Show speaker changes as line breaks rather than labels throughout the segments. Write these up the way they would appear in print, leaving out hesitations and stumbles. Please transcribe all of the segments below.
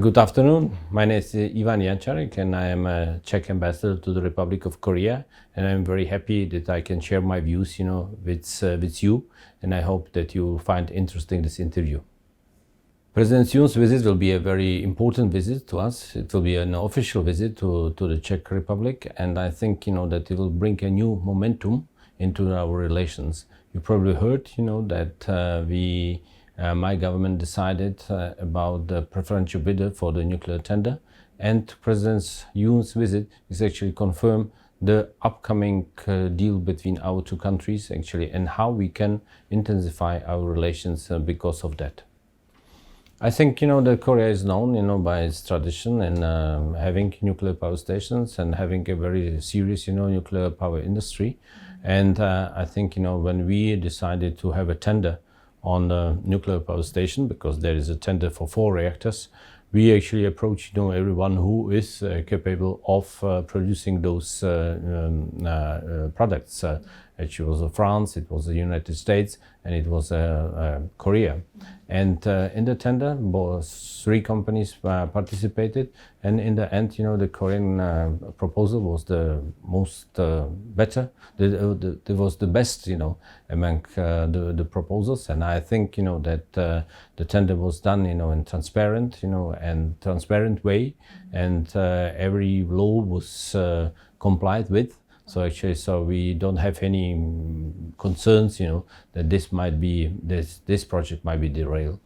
Good afternoon. My name is Ivan Jancarek and I am a Czech Ambassador to the Republic of Korea, and I'm very happy that I can share my views, with you, and I hope that you find interesting this interview. President Yoon's visit will be a very important visit to us. It will be an official visit to the Czech Republic, and I think that it will bring a new momentum into our relations. You probably heard that my government decided about the preferential bidder for the nuclear tender, and President Yoon's visit is actually confirm the upcoming deal between our two countries actually, and how we can intensify our relations because of that. I think that Korea is known by its tradition and having nuclear power stations and having a very serious nuclear power industry, and I think when we decided to have a tender on the nuclear power station, because there is a tender for 4 reactors, we actually approach everyone who is capable of producing those products. Actually, it was France, it was the United States, and it was Korea. And in the tender, 3 companies participated, and in the end, the Korean proposal was the most better. It was the best, among the proposals, and I think that the tender was done, in transparent, and transparent way, and every law was complied with. So actually, we don't have any concerns, that this project might be derailed.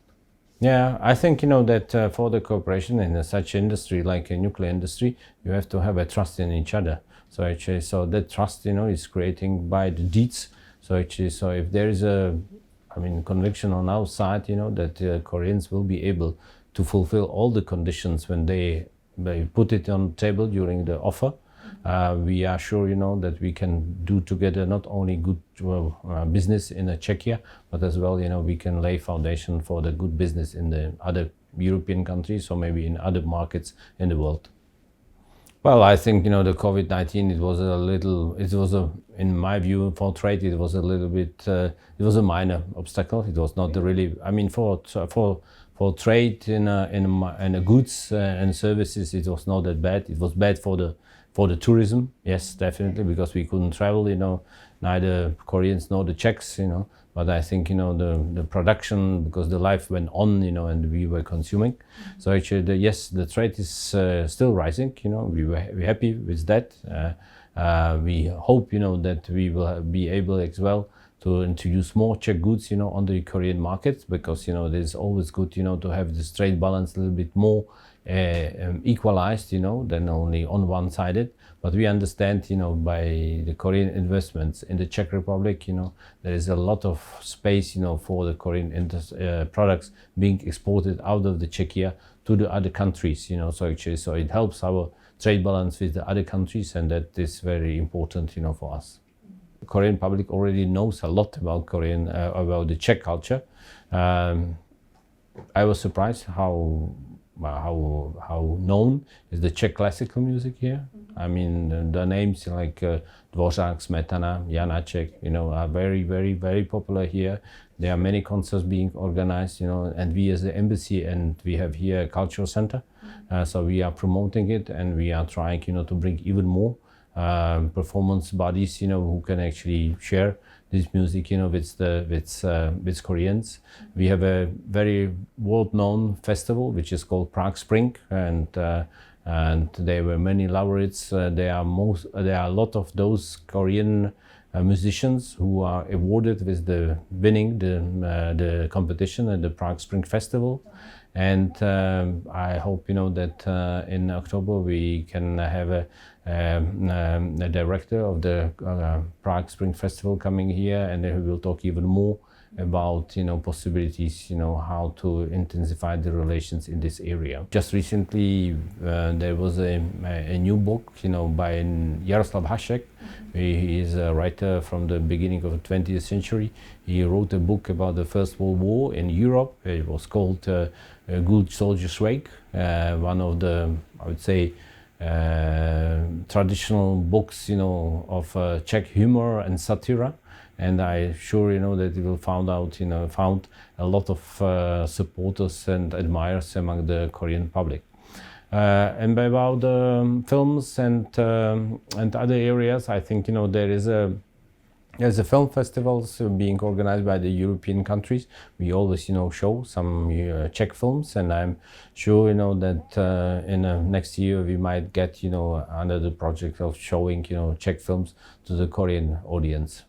Yeah, I think that for the cooperation in such industry like a nuclear industry, you have to have a trust in each other. So actually, that trust is creating by the deeds. So actually, if there is conviction on our side, that Koreans will be able to fulfill all the conditions when they put it on the table during the offer. We are sure, that we can do together not only good business in Czechia, but as well, we can lay foundation for the good business in the other European countries or maybe in other markets in the world. Well, I think, the COVID-19, in my view, for trade, it was a little bit, it was a minor obstacle. It was not really, for trade in goods and services, it was not that bad. It was bad for the tourism, yes, definitely, because we couldn't travel, neither Koreans nor the Czechs, but I think, the production, because the life went on, and we were consuming. So actually, the trade is still rising, we're happy with that. We hope, that we will be able as well to introduce more Czech goods, on the Korean market, because, it is always good, to have this trade balance a little bit more equalized, than only on one-sided. But we understand, by the Korean investments in the Czech Republic, there is a lot of space, for the Korean products being exported out of the Czechia to the other countries, so it helps our trade balance with the other countries, and that is very important, for us. The Korean public already knows a lot about about the Czech culture. I was surprised how known is the Czech classical music here. The names like Dvořák, Smetana, Janáček, are very, very, very popular here. There are many concerts being organized, and we as the embassy, and we have here a cultural center. So we are promoting it, and we are trying, to bring even more performance bodies, who can actually share this music, with Koreans. We have a very world-known festival which is called Prague Spring, and there were many laureates. There are a lot of those Korean musicians who are awarded with winning the competition at the Prague Spring Festival. And I hope that in October we can have a director of the Prague Spring Festival coming here, and he will talk even more about possibilities how to intensify the relations in this area. Just recently there was a new book by Jaroslav Hašek. He is a writer from the beginning of the 20th century. He wrote a book about the First World War in Europe. It was called Good Soldier's Wake, one of the, I would say, traditional books of Czech humor and satire. and I'm sure that it will found a lot of supporters and admirers among the Korean public. And about films and other areas, I think there's a film festivals being organized by the European countries. We always show some Czech films, and I'm sure that in next year we might get another project of showing Czech films to the Korean audience.